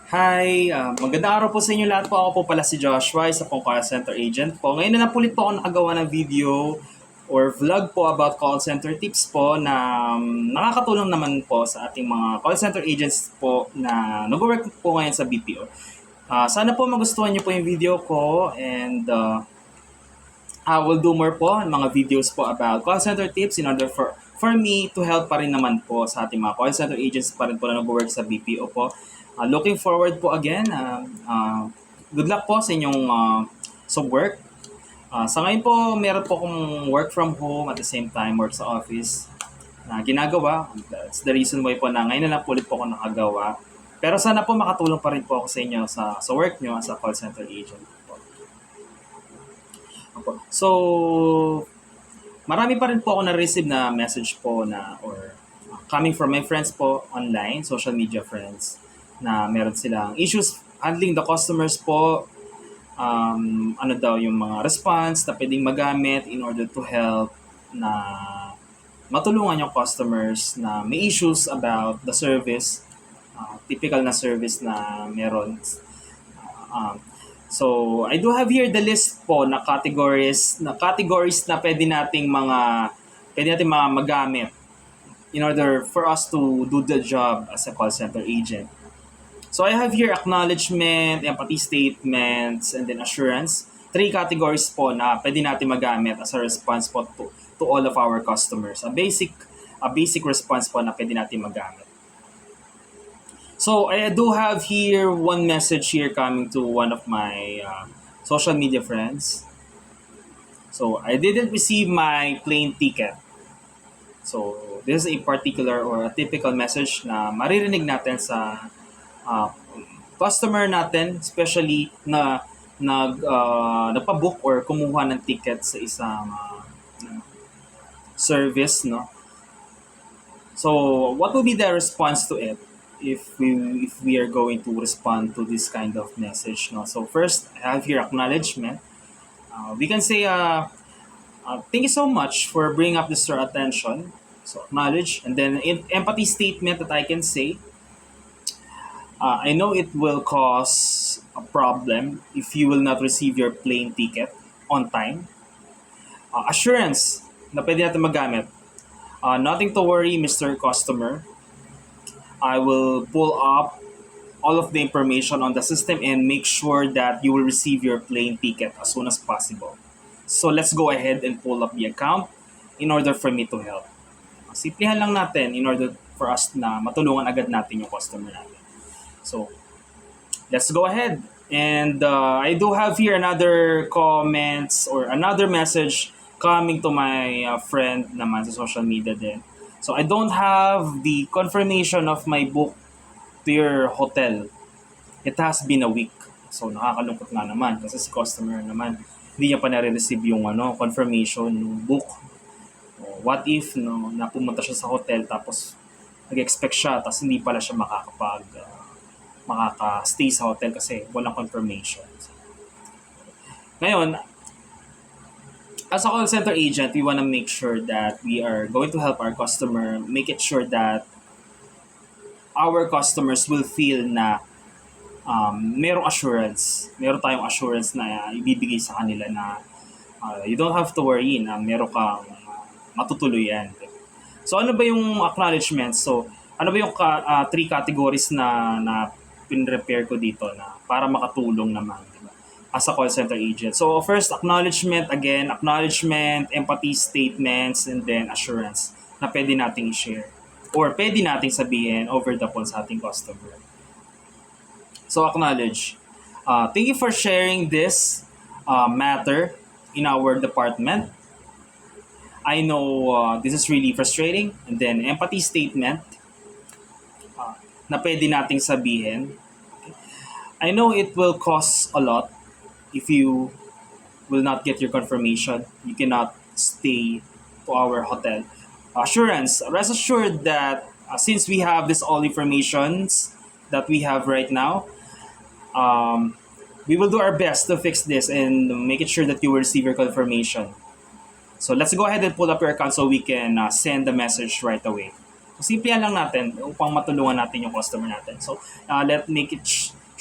Hi, magandang araw po sa inyo lahat po. Ako po pala si Joshua, isa pong call center agent po. Ngayon na lang po ulit po ako nakagawa ng video or vlog po about call center tips po na nakakatulong naman po sa ating mga call center agents po na nag-work po ngayon sa BPO. Sana po magustuhan niyo po yung video ko and I will do more po mga videos po about call center tips in order for me to help pa rin naman po sa ating mga call center agents pa rin po na nag-work sa BPO po. Looking forward po again. Good luck po sa inyong sa work. Sa ngayon po, meron po akong work from home at the same time work sa office na ginagawa. That's the reason why po na ngayon na lang po ulit po ako nakagawa. Pero sana po makatulong pa rin po ako sa inyo sa work nyo as a call center agent po. So, marami pa rin po ako na-receive na message po na or coming from my friends po online, social media friends, na meron silang issues handling the customers po, ano daw yung mga response na pwedeng magamit in order to help na matulungan yung customers na may issues about the service, typical na service na meron. Um, so, I do have here the list po na categories na pwede nating mga magamit in order for us to do the job as a call center agent. So I have here acknowledgement, empathy statements, and then assurance. Three categories po na pwede natin magamit as a response po to all of our customers. A basic response po na pwede natin magamit. So I do have here one message here coming to one of my social media friends. So I didn't receive my plane ticket. So this is a particular or a typical message na maririnig natin sa uh, customer natin, especially na nagpa-book or kumuha ng ticket sa isang service, no? So, what will be the response to it if we are going to respond to this kind of message, no? So, first, I have here acknowledgement. We can say, thank you so much for bringing up this to our attention. So, acknowledge. And then, empathy statement that I can say, I know it will cause a problem if you will not receive your plane ticket on time. Assurance na pwede natin magamit. Nothing to worry, Mr. Customer. I will pull up all of the information on the system and make sure that you will receive your plane ticket as soon as possible. So let's go ahead and pull up the account in order for me to help. Simplihan lang natin in order for us na matulungan agad natin yung customer natin. So, let's go ahead. And I do have here another comments or another message coming to my friend naman sa social media din. So, I don't have the confirmation of my book to your hotel. It has been a week. So, nakakalungkot nga naman kasi si customer naman hindi niya pa nare-receive yung confirmation ng book. What if na pumunta siya sa hotel tapos nag-expect siya tapos hindi pala siya makaka-stay sa hotel kasi walang confirmation. Ngayon, as a call center agent, we want to make sure that we are going to help our customer, make it sure that our customers will feel na merong assurance. Meron tayong assurance na ibibigay sa kanila na you don't have to worry na meron kang matutuluyan. So ano ba yung acknowledgement? So ano ba yung three categories na pin-repair ko dito na para makatulong naman, diba? As a call center agent. So first, acknowledgement, empathy statements, and then assurance na pwede nating i-share or pwede nating sabihin over the phone sa ating customer. So acknowledge. Thank you for sharing this matter in our department. I know this is really frustrating. And then empathy statement na pwede nating sabihin. I know it will cost a lot if you will not get your confirmation. You cannot stay to our hotel. Assurance, rest assured that since we have this all informations that we have right now, we will do our best to fix this and make it sure that you will receive your confirmation. So let's go ahead and pull up your account so we can send the message right away. Simplihan lang natin upang matulungan natin yung customer natin. So,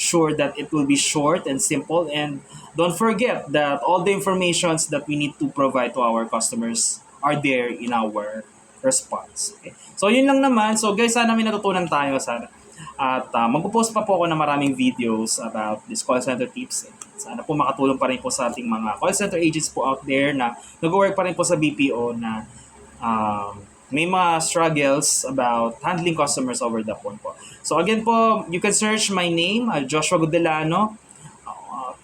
sure that it will be short and simple. And don't forget that all the informations that we need to provide to our customers are there in our response. Okay? So yun lang naman. So guys, sana may natutunan tayo sana. At magpo-post pa po ako ng maraming videos about this call center tips. Sana po makatulong pa rin po sa ating mga call center agents po out there na nag-work pa rin po sa BPO na may mga struggles about handling customers over the phone po. So again po, you can search my name, Joshua Gudelano,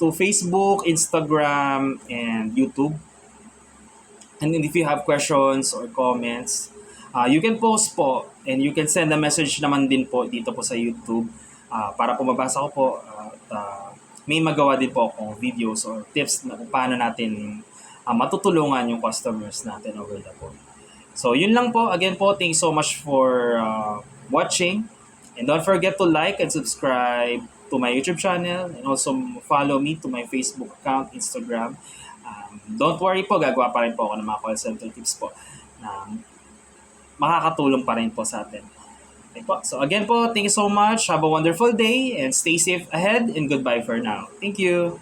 to Facebook, Instagram, and YouTube. And if you have questions or comments, you can post po and you can send a message naman din po dito po sa YouTube para po mabasa ko po at may magawa din po akong videos or tips na kung paano natin matutulungan yung customers natin over the phone. So yun lang po. Again po, thanks so much for watching. And don't forget to like and subscribe to my YouTube channel and also follow me to my Facebook account, Instagram. Don't worry po, gagawa pa rin po ako ng mga call center tips po na makakatulong pa rin po sa atin. Okay po. So again po, thank you so much. Have a wonderful day and stay safe ahead and goodbye for now. Thank you.